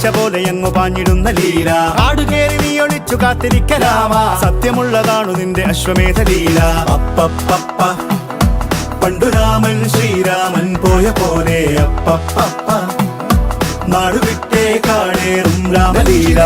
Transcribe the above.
പച്ച പോലെ അങ്ങു പാഞ്ഞിടുന്ന ലീല. ആടുകേറി നീ ഒളിച്ചു കാത്തിരിക്കലാമ, സത്യമുള്ളതാണു നിന്റെ അശ്വമേധ ലീല. അപ്പപ്പ പണ്ടു രാമൻ ശ്രീരാമൻ പോയ പോലെ അപ്പപ്പ നാടുവിട്ടേ കാടേറും രാമലീല.